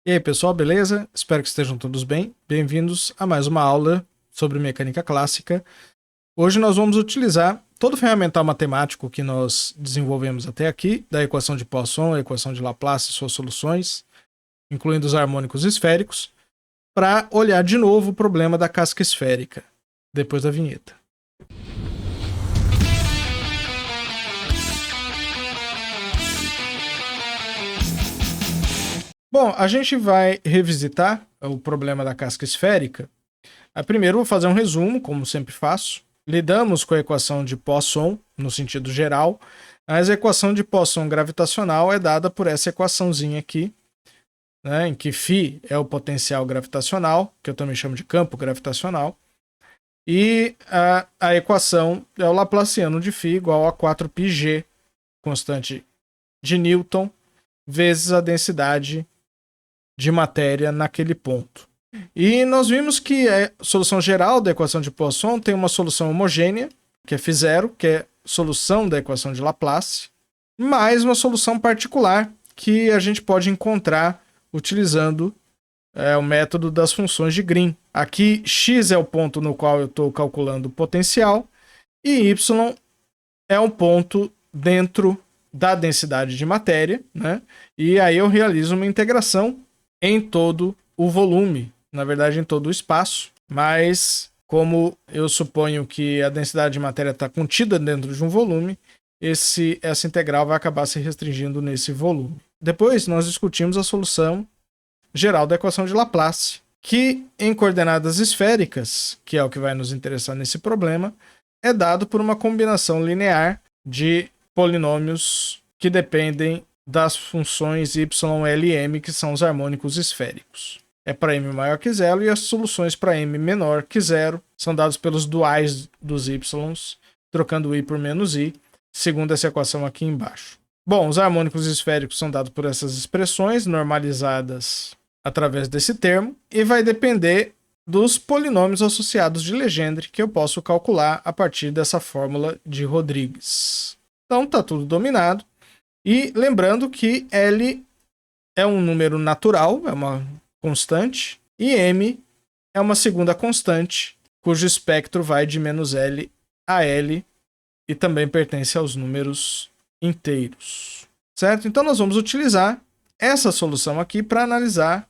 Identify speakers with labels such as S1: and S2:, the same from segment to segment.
S1: E aí, pessoal, beleza? Espero que estejam todos bem. Bem-vindos a mais uma aula sobre mecânica clássica. Hoje nós vamos utilizar todo o ferramental matemático que nós desenvolvemos até aqui, da equação de Poisson, a equação de Laplace e suas soluções, incluindo os harmônicos esféricos, para olhar de novo o problema da casca esférica, depois da vinheta. Bom, a gente vai revisitar o problema da casca esférica. Primeiro, vou fazer um resumo, como sempre faço. Lidamos com a equação de Poisson, no sentido geral, mas a equação de Poisson gravitacional é dada por essa equaçãozinha aqui, né, em que φ é o potencial gravitacional, que eu também chamo de campo gravitacional, e a equação é o Laplaciano de φ igual a 4πg, constante de Newton, vezes a densidade de matéria naquele ponto. E nós vimos que a solução geral da equação de Poisson tem uma solução homogênea, que é φ0, que é solução da equação de Laplace, mais uma solução particular que a gente pode encontrar utilizando o método das funções de Green. Aqui, x é o ponto no qual eu estou calculando o potencial e y é um ponto dentro da densidade de matéria, né? E aí eu realizo uma integração em todo o volume, na verdade em todo o espaço, mas como eu suponho que a densidade de matéria está contida dentro de um volume, essa integral vai acabar se restringindo nesse volume. Depois nós discutimos a solução geral da equação de Laplace, que em coordenadas esféricas, que é o que vai nos interessar nesse problema, é dado por uma combinação linear de polinômios que dependem das funções y, l e m, que são os harmônicos esféricos. É para m maior que zero, e as soluções para m menor que zero são dadas pelos duais dos y, trocando o i por menos i, segundo essa equação aqui embaixo. Bom, os harmônicos esféricos são dados por essas expressões normalizadas através desse termo, e vai depender dos polinômios associados de Legendre, que eu posso calcular a partir dessa fórmula de Rodrigues. Então está tudo dominado. E lembrando que L é um número natural, é uma constante, e M é uma segunda constante, cujo espectro vai de menos L a L e também pertence aos números inteiros. Certo? Então nós vamos utilizar essa solução aqui para analisar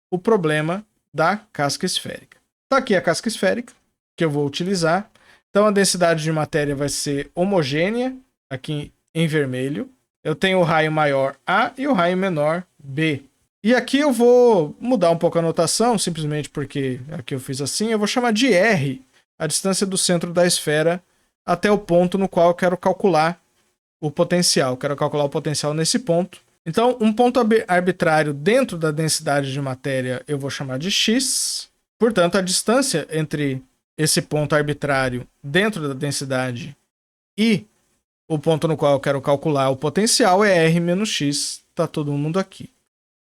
S1: o problema da casca esférica. Está aqui a casca esférica, que eu vou utilizar. Então a densidade de matéria vai ser homogênea, aqui em vermelho. Eu tenho o raio maior A e o raio menor B. E aqui eu vou mudar um pouco a notação, simplesmente porque aqui eu fiz assim. Eu vou chamar de R a distância do centro da esfera até o ponto no qual eu quero calcular o potencial. Eu quero calcular o potencial nesse ponto. Então, um ponto arbitrário dentro da densidade de matéria eu vou chamar de x. Portanto, a distância entre esse ponto arbitrário dentro da densidade e o ponto no qual eu quero calcular o potencial é R menos X. Está todo mundo aqui.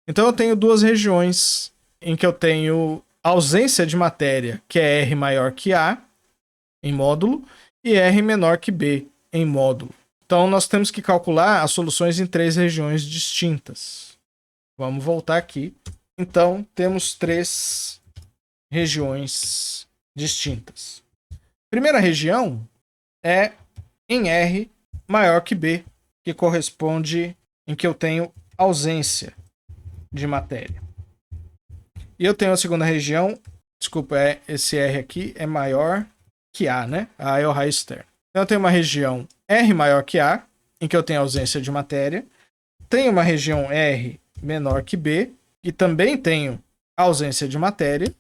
S1: Então eu tenho duas regiões em que eu tenho ausência de matéria, que é R maior que A, em módulo, e R menor que B, em módulo. Então nós temos que calcular as soluções em três regiões distintas. Vamos voltar aqui. Então temos três regiões distintas. Primeira região é em R maior que B, que corresponde em que eu tenho ausência de matéria. E eu tenho a segunda região, desculpa, esse R aqui é maior que A, né? A é o raio externo. Então eu tenho uma região R maior que A, em que eu tenho ausência de matéria. Tenho uma região R menor que B, que também tenho ausência de matéria.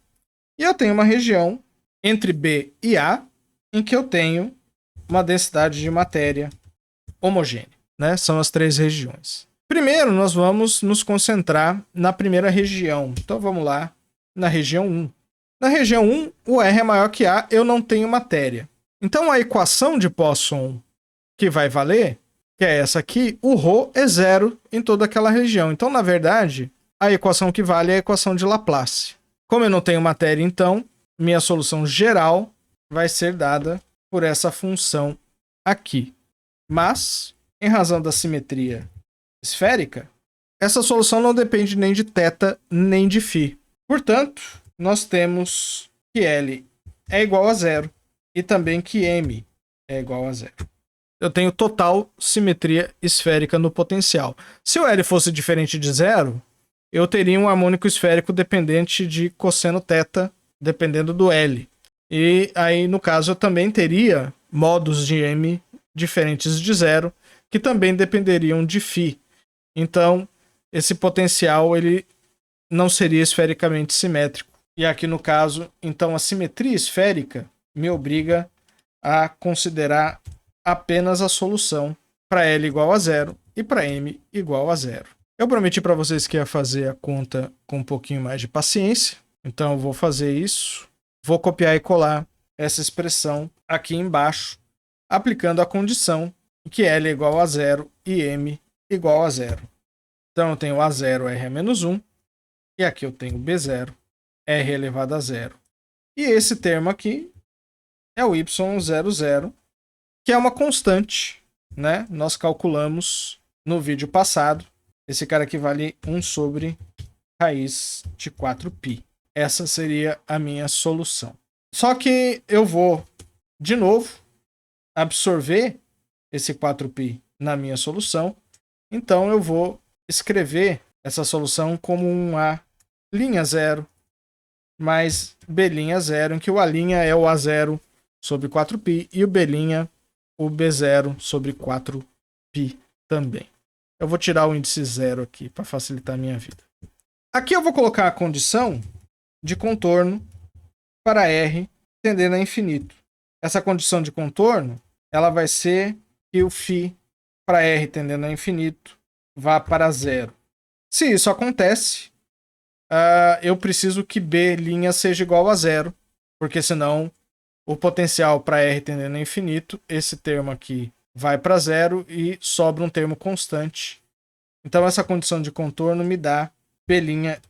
S1: E eu tenho uma região entre B e A, em que eu tenho uma densidade de matéria homogênea, né? São as três regiões. Primeiro, nós vamos nos concentrar na primeira região. Então, vamos lá na região 1. Na região 1, o R é maior que A, eu não tenho matéria. Então, a equação de Poisson que vai valer, que é essa aqui, o ρ é zero em toda aquela região. Então, na verdade, a equação que vale é a equação de Laplace. Como eu não tenho matéria, então, minha solução geral vai ser dada por essa função aqui. Mas, em razão da simetria esférica, essa solução não depende nem de θ nem de φ. Portanto, nós temos que L é igual a zero e também que M é igual a zero. Eu tenho total simetria esférica no potencial. Se o L fosse diferente de zero, eu teria um harmônico esférico dependente de cosseno θ, dependendo do L. E aí, no caso, eu também teria modos de M diferentes de zero, que também dependeriam de φ. Então, esse potencial ele não seria esfericamente simétrico. E aqui no caso, então a simetria esférica me obriga a considerar apenas a solução para L igual a zero e para M igual a zero. Eu prometi para vocês que ia fazer a conta com um pouquinho mais de paciência, então eu vou fazer isso. Vou copiar e colar essa expressão aqui embaixo, aplicando a condição que L é igual a zero e M igual a zero. Então eu tenho A0 R a menos 1, e aqui eu tenho B0 R elevado a zero. E esse termo aqui é o Y00, que é uma constante, né? Nós calculamos no vídeo passado. Esse cara aqui vale 1 sobre raiz de 4π. Essa seria a minha solução. Só que eu vou, de novo, absorver esse 4π na minha solução. Então eu vou escrever essa solução como um A' zero mais B'0, em que o A' é o A0 sobre 4π e o B' o B0 sobre 4π também. Eu vou tirar o índice zero aqui para facilitar a minha vida. Aqui eu vou colocar a condição de contorno para R tendendo a infinito. Essa condição de contorno ela vai ser que o φ para R tendendo a infinito vá para zero. Se isso acontece, eu preciso que B' seja igual a zero, porque senão o potencial para R tendendo a infinito, esse termo aqui vai para zero e sobra um termo constante. Então essa condição de contorno me dá B'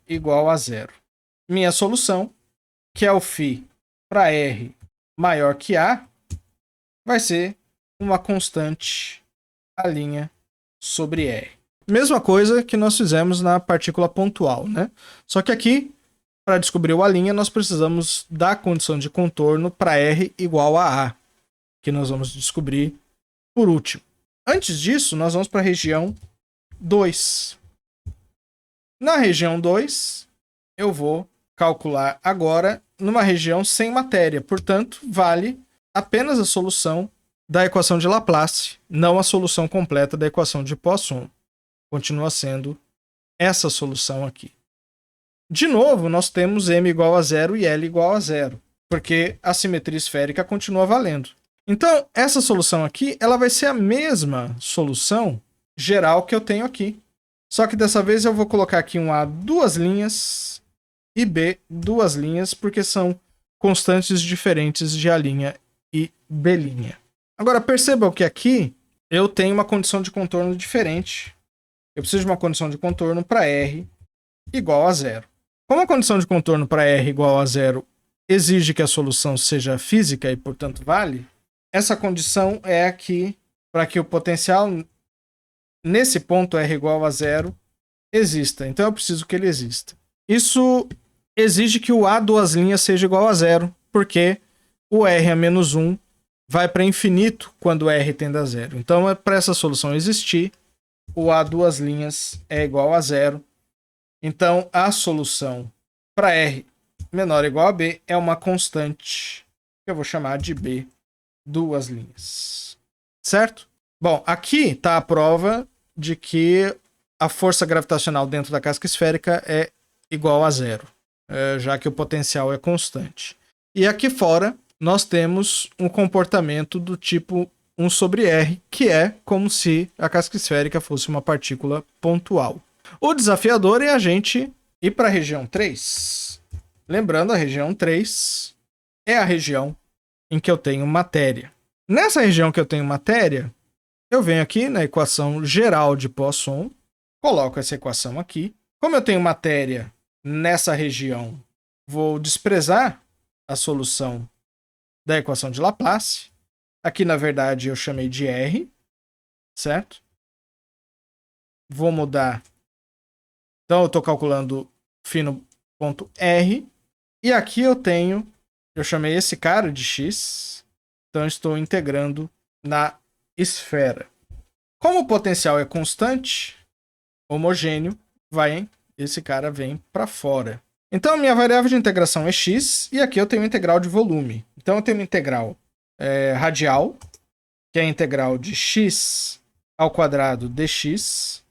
S1: igual a zero. Minha solução, que é o φ para R maior que A, vai ser uma constante A' sobre R. Mesma coisa que nós fizemos na partícula pontual, né? Só que aqui, para descobrir o A', nós precisamos da condição de contorno para R igual a A, que nós vamos descobrir por último. Antes disso, nós vamos para a região 2. Na região 2, eu vou calcular agora numa região sem matéria. Portanto, vale apenas a solução da equação de Laplace, não a solução completa da equação de Poisson. Continua sendo essa solução aqui. De novo, nós temos M igual a zero e L igual a zero, porque a simetria esférica continua valendo. Então, essa solução aqui, ela vai ser a mesma solução geral que eu tenho aqui. Só que dessa vez eu vou colocar aqui um A duas linhas e B duas linhas, porque são constantes diferentes de A' e B'. Agora, percebam que aqui eu tenho uma condição de contorno diferente. Eu preciso de uma condição de contorno para R igual a zero. Como a condição de contorno para R igual a zero exige que a solução seja física e, portanto, vale, essa condição é aqui para que o potencial nesse ponto R igual a zero exista. Então eu preciso que ele exista. Isso exige que o A duas linhas seja igual a zero, porque o R a menos 1 vai para infinito quando R tende a zero. Então, para essa solução existir, o A duas linhas é igual a zero. Então, a solução para R menor ou igual a B é uma constante, que eu vou chamar de B duas linhas. Certo? Bom, aqui está a prova de que a força gravitacional dentro da casca esférica é igual a zero, já que o potencial é constante. E aqui fora, nós temos um comportamento do tipo 1 sobre R, que é como se a casca esférica fosse uma partícula pontual. O desafiador é a gente ir para a região 3. Lembrando, a região 3 é a região em que eu tenho matéria. Nessa região que eu tenho matéria, eu venho aqui na equação geral de Poisson, coloco essa equação aqui. Como eu tenho matéria nessa região, vou desprezar a solução da equação de Laplace. Aqui, na verdade, eu chamei de R, certo? Vou mudar Então eu estou calculando φ no ponto R. E aqui eu chamei esse cara de x, então eu estou integrando na esfera. Como o potencial é constante, homogêneo, esse cara vem para fora. Então a minha variável de integração é x, e aqui eu tenho integral de volume. Então eu tenho uma integral radial, que é a integral de x ao quadrado dx,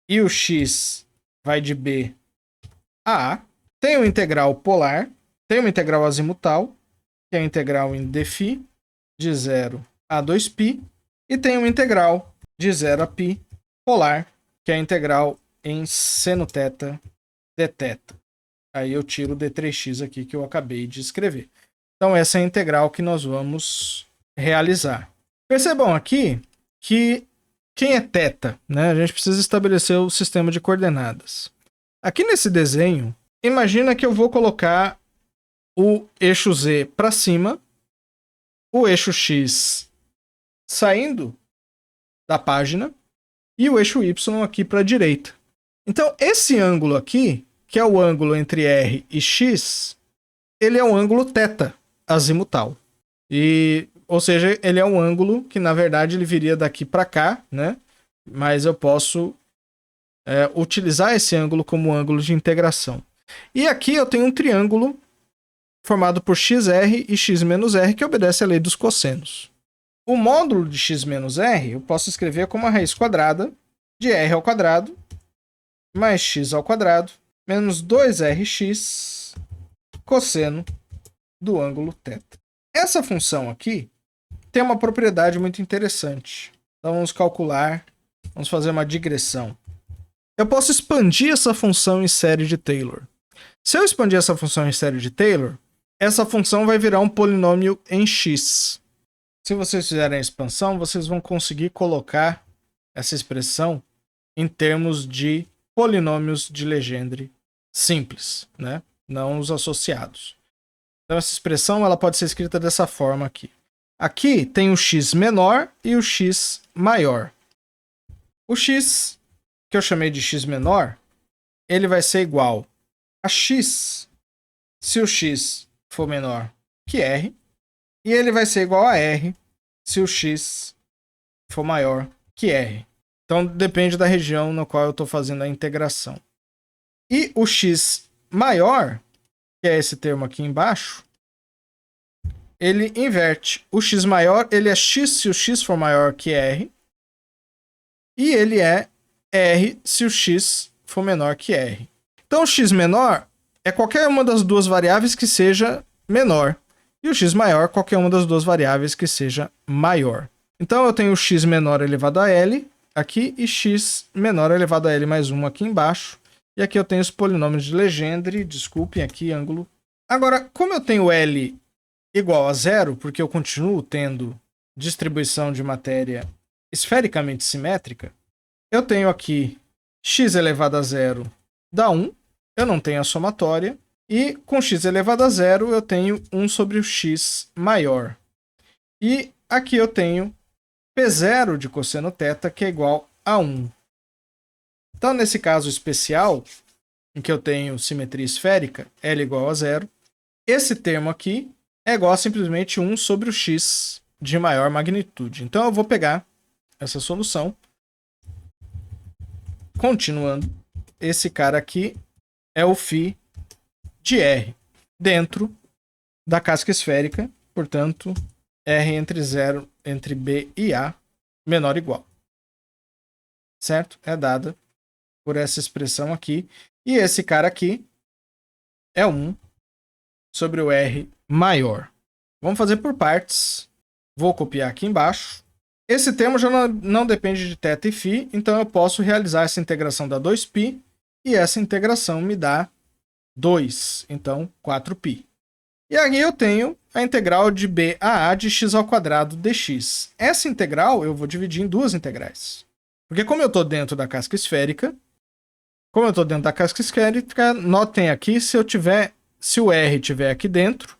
S1: e o x vai de b a a. Tenho uma integral polar, tenho uma integral azimutal, que é a integral em dφ, de 0 a 2π, e tenho uma integral de 0 a π polar, que é a integral em seno θ dθ. Aí eu tiro o d3x aqui que eu acabei de escrever. Então essa é a integral que nós vamos realizar. Percebam aqui que quem é θ, né? A gente precisa estabelecer o sistema de coordenadas. Aqui nesse desenho, imagina que eu vou colocar o eixo z para cima, o eixo x saindo da página e o eixo y aqui para a direita. Então esse ângulo aqui, que é o ângulo entre R e X, ele é um ângulo θ azimutal. Ou seja, ele é um ângulo que, na verdade, ele viria daqui para cá, né? Mas eu posso utilizar esse ângulo como ângulo de integração. E aqui eu tenho um triângulo formado por XR e X menos R, que obedece à lei dos cossenos. O módulo de X menos R eu posso escrever como a raiz quadrada de R ao quadrado mais X ao quadrado menos 2rx cosseno do ângulo θ. Essa função aqui tem uma propriedade muito interessante. Então vamos calcular, vamos fazer uma digressão. Eu posso expandir essa função em série de Taylor. Se eu expandir essa função em série de Taylor, essa função vai virar um polinômio em x. Se vocês fizerem a expansão, vocês vão conseguir colocar essa expressão em termos de polinômios de Legendre simples, né? Não os associados. Então essa expressão ela pode ser escrita dessa forma aqui. Aqui tem o x menor e o x maior. O x, que eu chamei de x menor, ele vai ser igual a x se o x for menor que r, e ele vai ser igual a r se o x for maior que r. Então depende da região na qual eu estou fazendo a integração. E o x maior, que é esse termo aqui embaixo, ele inverte. O x maior ele é x se o x for maior que r, e ele é r se o x for menor que r. Então o x menor é qualquer uma das duas variáveis que seja menor, e o x maior qualquer uma das duas variáveis que seja maior. Então eu tenho x menor elevado a L aqui e x menor elevado a L mais 1 aqui embaixo. E aqui eu tenho os polinômios de Legendre, desculpem aqui, ângulo. Agora, como eu tenho L igual a zero, porque eu continuo tendo distribuição de matéria esfericamente simétrica, eu tenho aqui x elevado a zero dá 1, eu não tenho a somatória, e com x elevado a zero eu tenho 1 sobre o x maior. E aqui eu tenho P0 de cosseno θ, que é igual a 1. Então, nesse caso especial, em que eu tenho simetria esférica, L igual a zero, esse termo aqui é igual a simplesmente 1 sobre o x de maior magnitude. Então, eu vou pegar essa solução. Continuando, esse cara aqui é o φ de R dentro da casca esférica, portanto, R entre B e A menor ou igual. Certo? É dada por essa expressão aqui. E esse cara aqui é 1 sobre o R maior. Vamos fazer por partes. Vou copiar aqui embaixo. Esse termo já não depende de θ e φ, então eu posso realizar essa integração da 2π, e essa integração me dá 2, então 4π. E aqui eu tenho a integral de b a a de x ao quadrado dx. Essa integral eu vou dividir em duas integrais. Porque como eu estou dentro da casca esférica, notem aqui, se o R estiver aqui dentro,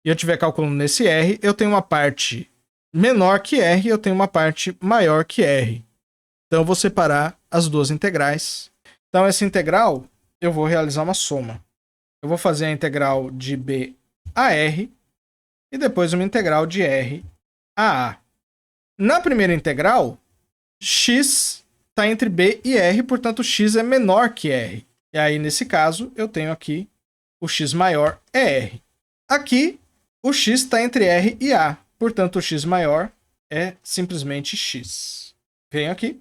S1: e eu estiver calculando nesse R, eu tenho uma parte menor que R e eu tenho uma parte maior que R. Então eu vou separar as duas integrais. Então, essa integral, eu vou realizar uma soma. Eu vou fazer a integral de B a R e depois uma integral de R a A. Na primeira integral, x está entre B e R, portanto, x é menor que R. E aí, nesse caso, eu tenho aqui o x maior é R. Aqui, o x está entre R e A, portanto, o x maior é simplesmente x. Venho aqui.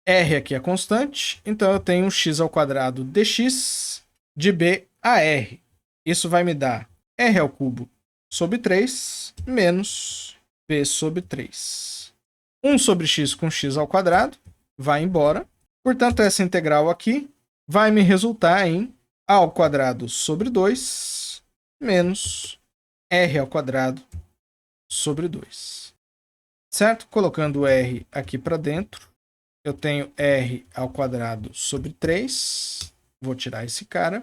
S1: R aqui é constante, então eu tenho x ao quadrado dx de B a R. Isso vai me dar R ao cubo sobre 3 menos B sobre 3. 1 sobre x com x ao quadrado vai embora. Portanto, essa integral aqui vai me resultar em A ao quadrado sobre 2 menos R ao quadrado sobre 2. Certo? Colocando R aqui para dentro, eu tenho R ao quadrado sobre 3. Vou tirar esse cara.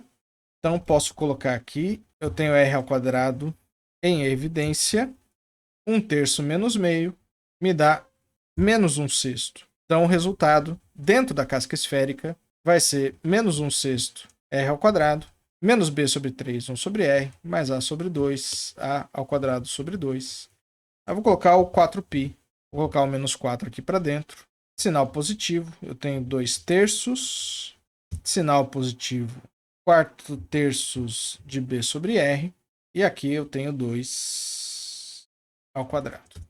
S1: Então, posso colocar aqui, eu tenho R ao quadrado em evidência. 1/3 menos meio me dá menos 1/6. Então, o resultado dentro da casca esférica vai ser menos 1/6 R ao quadrado, menos B sobre 3, 1 sobre R, mais A sobre 2, A ao quadrado sobre 2. Eu vou colocar o 4π, vou colocar o menos 4 aqui para dentro. Sinal positivo, eu tenho 2/3. Sinal positivo, 4/3 de B sobre R. E aqui eu tenho 2 ao quadrado.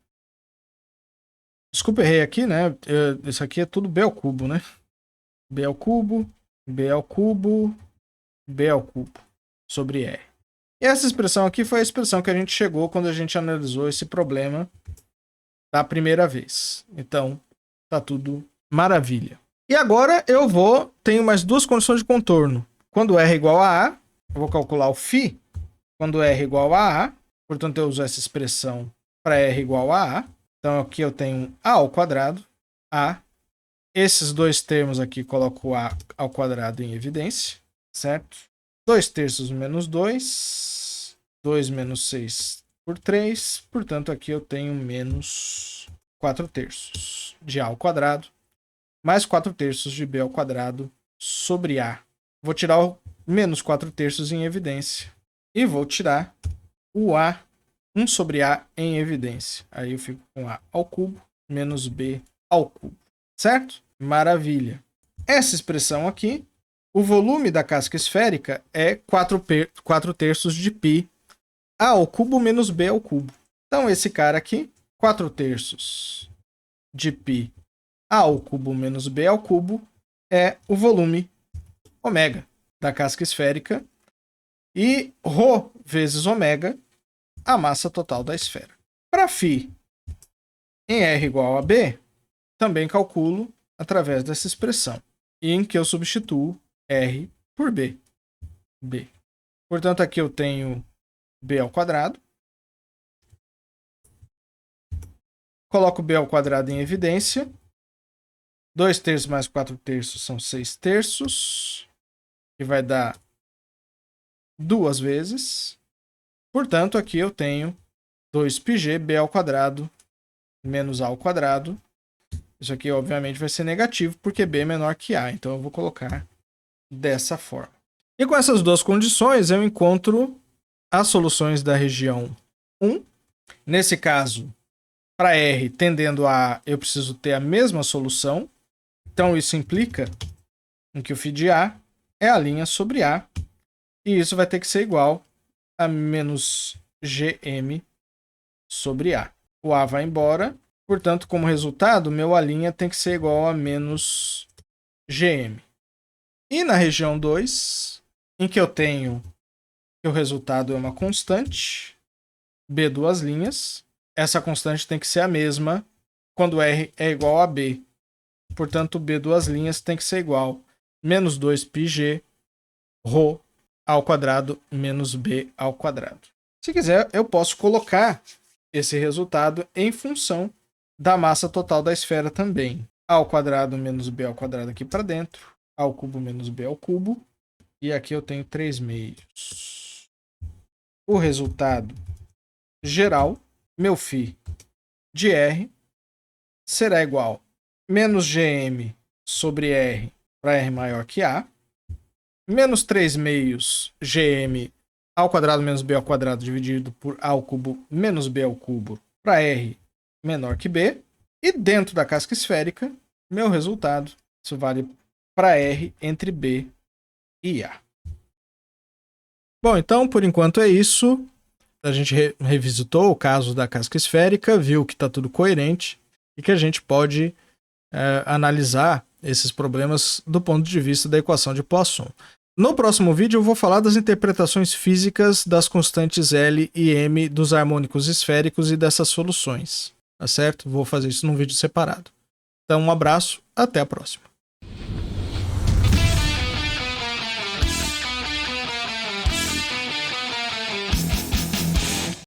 S1: Desculpa, errei aqui, né? Isso aqui é tudo B ao cubo, né? B ao cubo, B ao cubo, B ao cubo sobre R. E essa expressão aqui foi a expressão que a gente chegou quando a gente analisou esse problema da primeira vez. Então, tá tudo maravilha. E agora tenho mais duas condições de contorno. Quando R é igual a A, eu vou calcular o φ. Quando R é igual a A, portanto eu uso essa expressão para R igual a A. Então aqui eu tenho A ao quadrado, A. Esses dois termos aqui coloco o A ao quadrado em evidência, certo? 2/3 menos 2, 2 menos 6 por 3, portanto aqui eu tenho menos 4/3 de A ao quadrado, mais 4/3 de B ao quadrado sobre A. Vou tirar o menos 4/3 em evidência e vou tirar o A, 1 sobre A em evidência. Aí eu fico com A ao cubo menos B ao cubo. Certo? Maravilha. Essa expressão aqui, o volume da casca esférica é 4/3 de π A ao cubo menos B ao cubo. Então esse cara aqui, 4/3 de π A ao cubo menos B ao cubo, é o volume ômega da casca esférica. E ρ vezes ômega, a massa total da esfera. Para φ em R igual a B, também calculo através dessa expressão, em que eu substituo R por B. B. Portanto, aqui eu tenho B ao quadrado. Coloco B ao quadrado em evidência. 2/3 mais 4/3 são 6/3, que vai dar 2 vezes. Portanto, aqui eu tenho 2πg B ao quadrado menos A ao quadrado. Isso aqui, obviamente, vai ser negativo, porque B é menor que A. Então, eu vou colocar dessa forma. E com essas duas condições, eu encontro as soluções da região 1. Nesse caso, para R tendendo a A, eu preciso ter a mesma solução. Então, isso implica em que o φ de A é a linha sobre A. E isso vai ter que ser igual a menos GM sobre A. O A vai embora. Portanto, como resultado, meu A' tem que ser igual a menos GM. E na região 2, em que eu tenho que o resultado é uma constante, B duas linhas, essa constante tem que ser a mesma quando R é igual a B. Portanto, B duas linhas tem que ser igual a menos 2πg ρ ao quadrado menos B ao quadrado. Se quiser, eu posso colocar esse resultado em função da massa total da esfera também. A ao quadrado menos B ao quadrado aqui para dentro. A ao cubo menos B ao cubo. E aqui eu tenho 3/2. O resultado geral, meu φ de R, será igual a menos GM sobre R para R maior que A. menos 3 meios gm a ao quadrado menos b ao quadrado dividido por a ao cubo menos b ao cubo para r menor que b. E dentro da casca esférica, meu resultado, isso vale para r entre b e a. Bom, então por enquanto é isso. A gente revisitou o caso da casca esférica, viu que está tudo coerente e que a gente pode analisar esses problemas do ponto de vista da equação de Poisson. No próximo vídeo eu vou falar das interpretações físicas das constantes L e M dos harmônicos esféricos e dessas soluções, tá certo? Vou fazer isso num vídeo separado. Então um abraço, até a próxima.